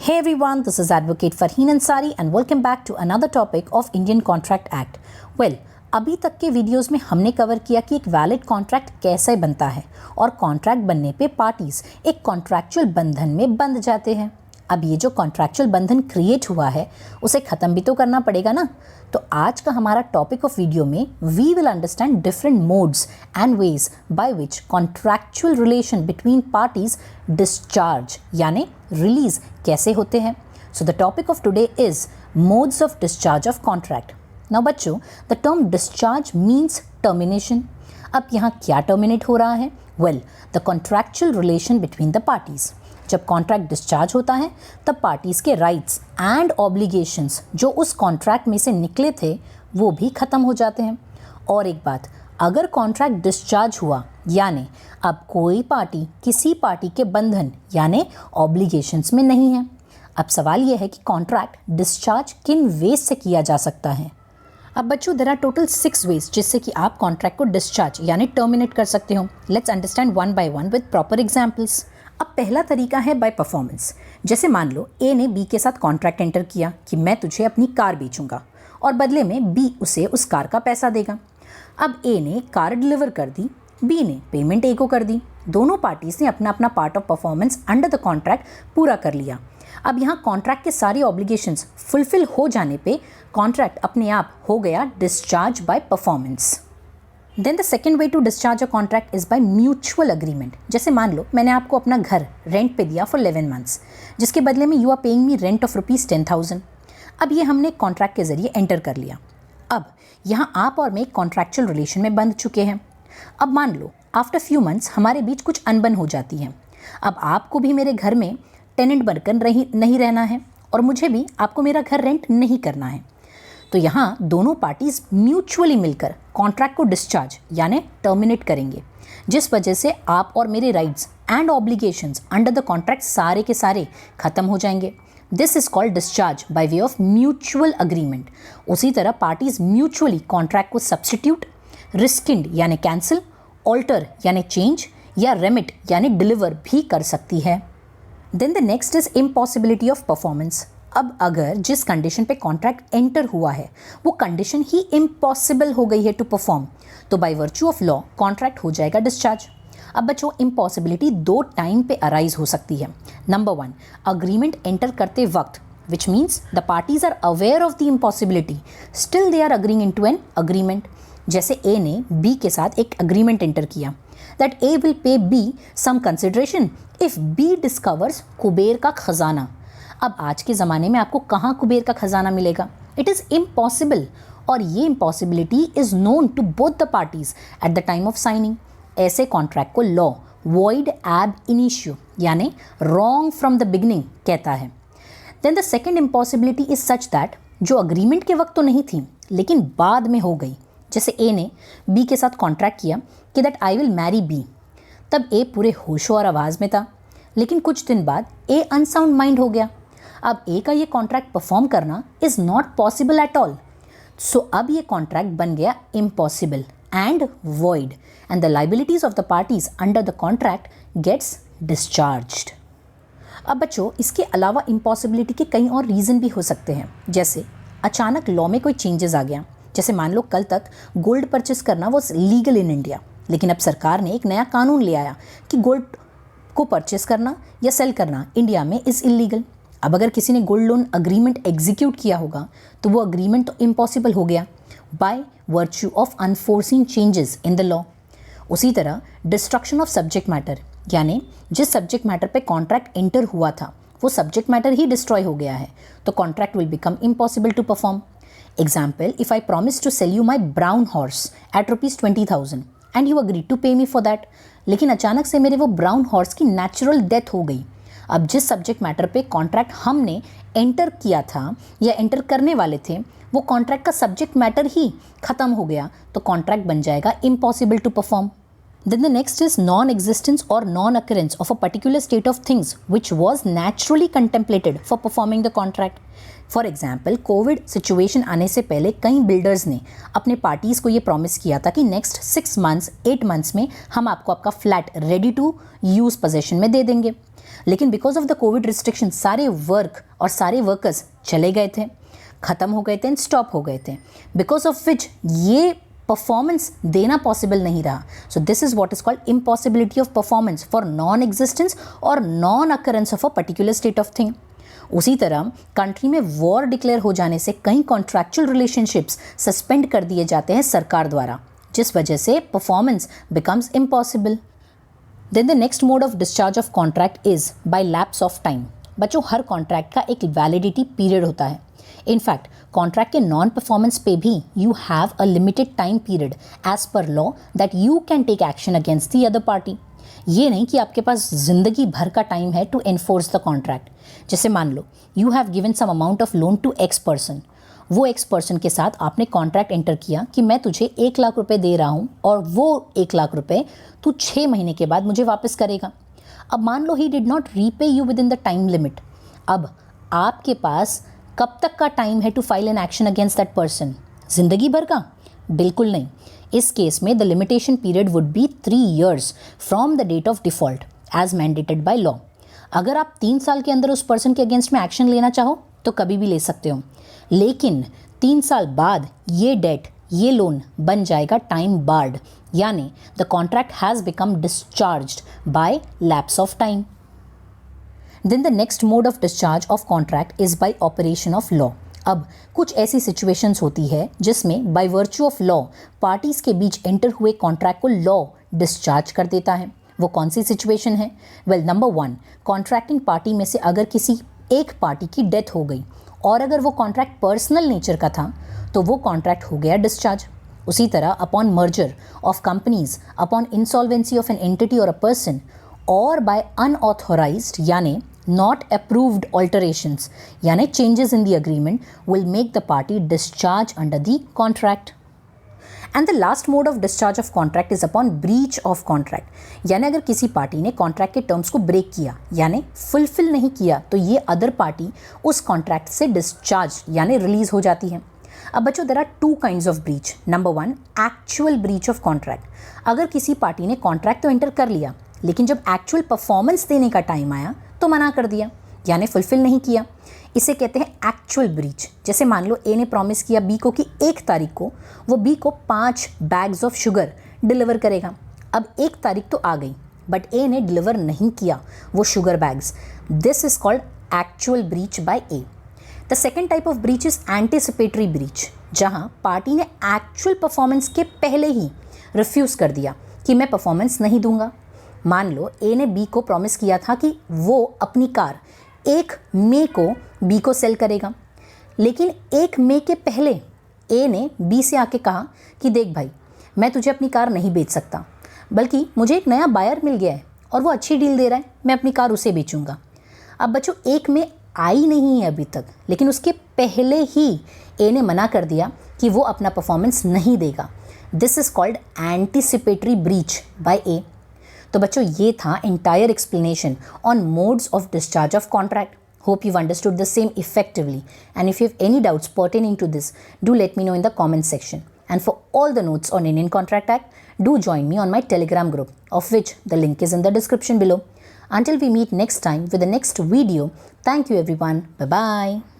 Hey everyone, this is Advocate Farheen Ansari and welcome back to another topic of Indian Contract Act. Well, अभी तक के videos में हमने cover किया कि एक वैलिड कॉन्ट्रैक्ट कैसे बनता है और कॉन्ट्रैक्ट बनने पे पार्टीज एक कॉन्ट्रैक्चुअल बंधन में बंध जाते हैं। अब ये जो कॉन्ट्रैक्चुअल बंधन क्रिएट हुआ है उसे ख़त्म भी तो करना पड़ेगा ना। तो आज का हमारा टॉपिक ऑफ वीडियो में we will understand different modes and ways by which contractual relation between parties discharge यानी रिलीज कैसे होते हैं। So the topic of today is modes of discharge of contract. Now बच्चों, the term discharge means termination. अब यहाँ क्या terminate हो रहा है? Well, the contractual relation between the parties. जब कॉन्ट्रैक्ट डिस्चार्ज होता है तब पार्टीज के राइट्स एंड ऑब्लिगेशंस जो उस कॉन्ट्रैक्ट में से निकले थे वो भी ख़त्म हो जाते हैं। और एक बात, अगर कॉन्ट्रैक्ट डिस्चार्ज हुआ यानी अब कोई पार्टी किसी पार्टी के बंधन यानी ऑब्लिगेशंस में नहीं है। अब सवाल यह है कि कॉन्ट्रैक्ट डिस्चार्ज किन वेज से किया जा सकता है। अब बच्चों, देयर आर टोटल 6 वेज जिससे कि आप कॉन्ट्रैक्ट को डिस्चार्ज यानी टर्मिनेट कर सकते हो। Let's understand one by one with proper examples. अब पहला तरीका है बाय परफॉर्मेंस। जैसे मान लो ए ने बी के साथ कॉन्ट्रैक्ट एंटर किया कि मैं तुझे अपनी कार बेचूंगा और बदले में बी उसे उस कार का पैसा देगा। अब ए ने कार डिलीवर कर दी, बी ने पेमेंट ए को कर दी। दोनों पार्टीज ने अपना अपना part of performance under the contract पूरा कर लिया। अब यहाँ कॉन्ट्रैक्ट के सारे ऑब्लिगेशंस फुलफिल हो जाने पे कॉन्ट्रैक्ट अपने आप हो गया discharge by performance. Then the second way to discharge a contract is by mutual agreement. जैसे मान लो मैंने आपको अपना घर रेंट पे दिया फॉर 11 मंथ्स, जिसके बदले में you are paying me rent of ₹10,000। अब ये हमने कॉन्ट्रैक्ट के जरिए एंटर कर लिया। अब यहाँ आप और मैं एक कॉन्ट्रैक्चुअल रिलेशन में बंध चुके हैं। अब मान लो आफ्टर फ्यू मंथ्स हमारे बीच कुछ अनबन हो जाती है। अब आपको भी मेरे घर में टेनेंट बनकर नहीं रहना है और मुझे भी आपको मेरा घर रेंट नहीं करना है। तो यहाँ दोनों पार्टीज म्यूचुअली मिलकर कॉन्ट्रैक्ट को डिस्चार्ज यानी टर्मिनेट करेंगे, जिस वजह से आप और मेरे rights and obligations under the contract सारे के सारे खत्म हो जाएंगे। This is called discharge by way of mutual agreement. उसी तरह पार्टीज म्यूचुअली कॉन्ट्रैक्ट को सब्सटीट्यूट, रिस्किंड यानी कैंसिल, ऑल्टर यानी चेंज या रेमिट यानी डिलीवर भी कर सकती है। Then the next is impossibility of performance. अब अगर जिस कंडीशन पे कॉन्ट्रैक्ट एंटर हुआ है वो कंडीशन ही इम्पॉसिबल हो गई है टू परफॉर्म, तो bye virtue of law contract हो जाएगा डिस्चार्ज। अब बच्चों, इम्पॉसिबिलिटी 2 टाइम पे अराइज हो सकती है। नंबर 1, अग्रीमेंट एंटर करते वक्त, which means the parties are aware of the impossibility, still they are agreeing into an agreement. जैसे ए ने बी के साथ एक अग्रीमेंट एंटर किया that A will pay B some consideration if B discovers Kuber का खजाना। अब आज के ज़माने में आपको कहाँ कुबेर का खजाना मिलेगा? इट इज़ इम्पॉसिबल, और ये impossibility is known to both the parties at the time of signing. ऐसे कॉन्ट्रैक्ट को लॉ वॉइड एब इनिशियो यानी रॉन्ग फ्रॉम द बिगनिंग कहता है। Then the second impossibility is such that जो agreement के वक्त तो नहीं थी लेकिन बाद में हो गई। जैसे ए ने बी के साथ कॉन्ट्रैक्ट किया कि that I will marry B. तब ए पूरे होशो और आवाज़ में था, लेकिन कुछ दिन बाद ए अनसाउंड माइंड हो गया। अब ए का ये कॉन्ट्रैक्ट परफॉर्म करना is not possible at all. So अब ये कॉन्ट्रैक्ट बन गया impossible and void and the liabilities of the parties under the contract gets discharged. अब बच्चों, इसके अलावा इम्पॉसिबिलिटी के कई और रीज़न भी हो सकते हैं। जैसे अचानक लॉ में कोई चेंजेस आ गया। जैसे मान लो कल तक गोल्ड परचेस करना वॉज लीगल इन इंडिया, लेकिन अब सरकार ने एक नया कानून ले आया कि गोल्ड को परचेस करना या सेल करना इंडिया में इज़ इलीगल। अब अगर किसी ने गोल्ड लोन अग्रीमेंट एग्जीक्यूट किया होगा तो वो अग्रीमेंट तो इम्पॉसिबल हो गया bye virtue of unforeseen changes in the law. उसी तरह डिस्ट्रक्शन ऑफ सब्जेक्ट मैटर यानी जिस सब्जेक्ट मैटर पे कॉन्ट्रैक्ट एंटर हुआ था वो सब्जेक्ट मैटर ही डिस्ट्रॉय हो गया है, तो contract will become impossible to perform. Example, if I promise to sell you my brown horse at ₹20,000 and you agree to pay me for that, लेकिन अचानक से मेरे वो ब्राउन हॉर्स की नेचुरल डेथ हो गई। अब जिस सब्जेक्ट मैटर पे कॉन्ट्रैक्ट हमने एंटर किया था या एंटर करने वाले थे वो कॉन्ट्रैक्ट का सब्जेक्ट मैटर ही खत्म हो गया, तो कॉन्ट्रैक्ट बन जाएगा impossible to perform. Then the next is non-existence or non-occurrence of a particular state of things which was naturally contemplated for performing the contract. For example, Covid situation आने से पहले कई बिल्डर्स ने अपने पार्टीज़ को ये प्रॉमिस किया था कि नेक्स्ट 6 मंथ्स 8 मंथ्स में हम आपको आपका flat ready to use possession में दे देंगे। लेकिन because of the covid restriction सारे वर्क और सारे वर्कर्स चले गए थे, ख़त्म हो गए थे एंड स्टॉप हो गए थे, बिकॉज ऑफ विच ये परफॉर्मेंस देना पॉसिबल नहीं रहा. So this is what is called impossibility of performance for non existence और non occurrence of a particular state of thing. उसी तरह कंट्री में वॉर डिक्लेयर हो जाने से कई कॉन्ट्रैक्चुअल रिलेशनशिप्स सस्पेंड कर दिए जाते हैं सरकार द्वारा, जिस वजह से performance becomes impossible. Then the next mode of discharge of contract is by lapse of time. बच्चों, हर कॉन्ट्रैक्ट का एक वैलिडिटी पीरियड होता है. इनफैक्ट कॉन्ट्रैक्ट के नॉन परफॉर्मेंस पे भी you have a limited time period as per law that you can take action against the other party. ये नहीं कि आपके पास ज़िंदगी भर का टाइम है टू एनफोर्स द कॉन्ट्रैक्ट. जैसे मान लो you have given some amount of loan to X person. वो एक्स पर्सन के साथ आपने कॉन्ट्रैक्ट एंटर किया कि मैं तुझे 1 लाख रुपए दे रहा हूँ और वो 1 लाख रुपए तू 6 महीने के बाद मुझे वापस करेगा. अब मान लो he did not repay you within the time limit. अब आपके पास कब तक का टाइम है to file an action against that person? ज़िंदगी भर का? बिल्कुल नहीं. इस केस में the limitation period would be 3 years from the date of default as mandated by law. अगर आप 3 साल के अंदर उस पर्सन के अगेंस्ट में एक्शन लेना चाहो तो कभी भी ले सकते हो, लेकिन 3 साल बाद ये डेट, ये लोन बन जाएगा टाइम बार्ड, यानी the contract has become discharged by lapse of time. Then the next mode of discharge of contract is by operation of law. अब कुछ ऐसी सिचुएशंस होती है जिसमें by virtue of law parties के बीच एंटर हुए कॉन्ट्रैक्ट को लॉ डिस्चार्ज कर देता है. वो कौन सी सिचुएशन है? वेल, नंबर 1, कॉन्ट्रैक्टिंग पार्टी में से अगर किसी एक पार्टी की डेथ हो गई और अगर वो कॉन्ट्रैक्ट पर्सनल नेचर का था तो वो कॉन्ट्रैक्ट हो गया डिस्चार्ज. उसी तरह upon merger of companies, upon insolvency of an entity और अ पर्सन, और बाय अनऑथोराइज्ड यानी not approved alterations यानी changes in the agreement will make the party discharge under the contract. And the last mode of discharge of contract is upon breach of contract. यानी अगर किसी party ने contract के terms को break किया यानी fulfil नहीं किया तो ये अदर पार्टी उस कॉन्ट्रैक्ट से डिस्चार्ज यानी रिलीज हो जाती है. अब बच्चों, there are 2 kinds of breach. Number 1, actual breach of contract. अगर किसी पार्टी ने कॉन्ट्रैक्ट तो एंटर कर लिया लेकिन जब एक्चुअल परफॉर्मेंस देने का टाइम आया तो मना कर दिया यानी फुलफिल नहीं किया. इसे कहते हैं एक्चुअल ब्रीच. जैसे मान लो ए ने प्रॉमिस किया बी को कि 1 तारीख को वो बी को 5 bags ऑफ शुगर डिलीवर करेगा. अब 1 तारीख तो आ गई बट ए ने डिलीवर नहीं किया वो sugar bags. This is called actual breach by A. The second type of breach is anticipatory breach, जहाँ पार्टी ने एक्चुअल परफॉर्मेंस के पहले ही रिफ्यूज़ कर दिया कि मैं परफॉर्मेंस नहीं दूंगा. मान लो ए ने बी को प्रॉमिस किया था कि वो अपनी कार 1 मई को बी को सेल करेगा, लेकिन 1 मई के पहले ए ने बी से आके कहा कि देख भाई, मैं तुझे अपनी कार नहीं बेच सकता, बल्कि मुझे एक नया बायर मिल गया है और वो अच्छी डील दे रहा है, मैं अपनी कार उसे बेचूंगा. अब बच्चों, 1 मई आई नहीं है अभी तक, लेकिन उसके पहले ही ए ने मना कर दिया कि वो अपना परफॉर्मेंस नहीं देगा. This is called anticipatory breach by A. तो बच्चों, ये था entire explanation on modes of discharge of contract. Hope you've understood the same effectively, and if you have any doubts pertaining to this, do let me know in the comment section. And for all the notes on Indian Contract Act, do join me on my Telegram group, of which the link is in the description below. Until we meet next time with the next video, thank you everyone. Bye bye.